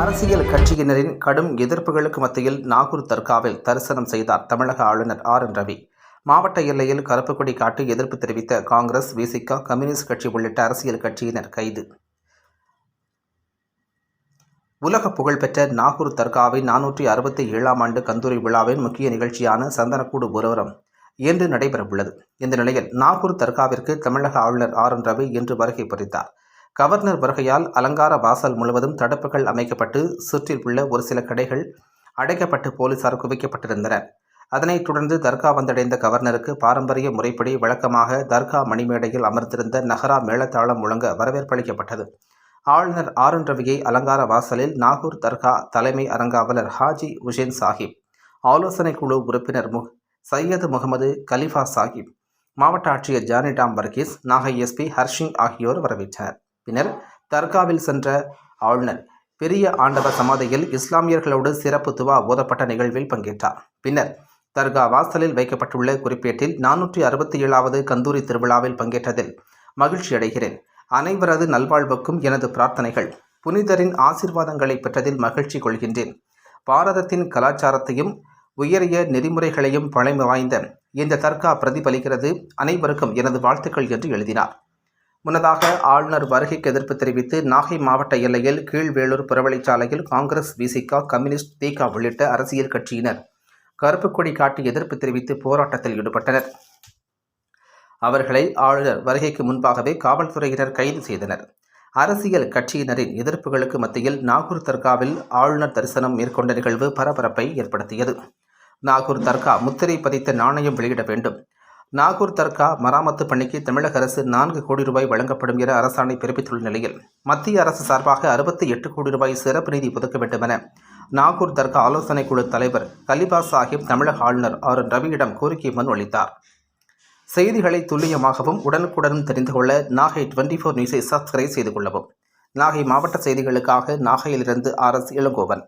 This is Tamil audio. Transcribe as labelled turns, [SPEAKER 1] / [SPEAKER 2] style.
[SPEAKER 1] அரசியல் கட்சியினரின் கடும் எதிர்ப்புகளுக்கு மத்தியில் நாகூர் தர்காவில் தரிசனம் செய்தார் தமிழக ஆளுநர் ஆர்.என். ரவி. மாவட்ட எல்லையில் கருப்பு கொடி காட்டி எதிர்ப்பு தெரிவித்த காங்கிரஸ், விசிக, கம்யூனிஸ்ட் கட்சி உள்ளிட்ட அரசியல் கட்சியினர் கைது. உலக புகழ்பெற்ற நாகூர் தர்காவின் 467ஆம் ஆண்டு கந்தூரி விழாவின் முக்கிய நிகழ்ச்சியான சந்தனக்கூடு உரவரம் இன்று நடைபெறவுள்ளது. இந்த நிலையில் நாகூர் தர்காவிற்கு தமிழக ஆளுநர் ஆர்.என். ரவி இன்று வருகை புரிந்தார். கவர்னர் வருகையால் அலங்கார வாசல் முழுவதும் தடுப்புகள் அமைக்கப்பட்டு சுற்றில் உள்ள ஒரு சில கடைகள் அடைக்கப்பட்டு போலீசார் குவிக்கப்பட்டிருந்தனர். அதனைத் தொடர்ந்து தர்கா வந்தடைந்த கவர்னருக்கு பாரம்பரிய முறைப்படி வழக்கமாக தர்கா மணிமேடையில் அமர்ந்திருந்த நகரா மேளதாளம் முழங்க வரவேற்பளிக்கப்பட்டது. ஆளுநர் ஆர்.என். ரவியை அலங்கார வாசலில் நாகூர் தர்கா தலைமை அரங்காவலர் ஹாஜி உசேன் சாஹிப், ஆலோசனை குழு உறுப்பினர் சையது முகமது கலிஃபா சாஹிப், மாவட்ட ஆட்சியர் ஜானிடாம் வர்கீஸ், நாகை எஸ்பி ஹர்ஷிங் ஆகியோர் வரவேற்றனர். பின்னர் தர்காவில் சென்ற ஆளுநர் பெரிய ஆண்டவர் சமாதியில் இஸ்லாமியர்களோடு சிறப்பு துவா ஓதப்பட்ட நிகழ்வில் பங்கேற்றார். பின்னர் தர்கா வாசலில் வைக்கப்பட்டுள்ள குறிப்பேட்டில் 467வது கந்தூரி திருவிழாவில் பங்கேற்றதில் மகிழ்ச்சி அடைகிறேன். அனைவரது நல்வாழ்வுக்கும் எனது பிரார்த்தனைகள். புனிதரின் ஆசீர்வாதங்களை பெற்றதில் மகிழ்ச்சி கொள்கின்றேன். பாரதத்தின் கலாச்சாரத்தையும் உயரிய நெறிமுறைகளையும் பழமை வாய்ந்த இந்த தர்கா பிரதிபலிக்கிறது. அனைவருக்கும் எனது வாழ்த்துக்கள் என்று எழுதினார். முன்னதாக ஆளுநர் வருகைக்கு எதிர்ப்பு தெரிவித்து நாகை மாவட்ட எல்லையில் கீழ்வேளூர் புறவழிச்சாலையில் காங்கிரஸ், விசிக, கம்யூனிஸ்ட், திக உள்ளிட்ட அரசியல் கட்சியினர் கருப்பு கொடி காட்டி எதிர்ப்பு தெரிவித்து போராட்டத்தில் ஈடுபட்டனர். அவர்களை ஆளுநர் வருகைக்கு முன்பாகவே காவல்துறையினர் கைது செய்தனர். அரசியல் கட்சியினரின் எதிர்ப்புகளுக்கு மத்தியில் நாகூர் தர்காவில் ஆளுநர் தரிசனம் மேற்கொண்ட நிகழ்வு பரபரப்பை ஏற்படுத்தியது. நாகூர் தர்கா முத்திரை பதித்த நாணயம் வெளியிட வேண்டும். நாகூர் தர்கா மராமத்து பணிக்கு தமிழக அரசு 4 கோடி ரூபாய் வழங்கப்படும் என அரசாணை பிறப்பித்துள்ள நிலையில் மத்திய அரசு சார்பாக 68 கோடி ரூபாய் சிறப்பு நிதி ஒதுக்க வேண்டும் என நாகூர் தர்கா ஆலோசனை குழு தலைவர் கலிபா சாஹிப் தமிழக ஆளுநர் ஆர்.என். ரவியிடம் கோரிக்கை மனு அளித்தார். செய்திகளை துல்லியமாகவும் உடனுக்குடனும் தெரிந்து கொள்ள நாகை 24 நியூஸை சப்ஸ்கிரைப் செய்து கொள்ளவும். நாகை மாவட்ட செய்திகளுக்காக நாகையிலிருந்து RS இளங்கோவன்.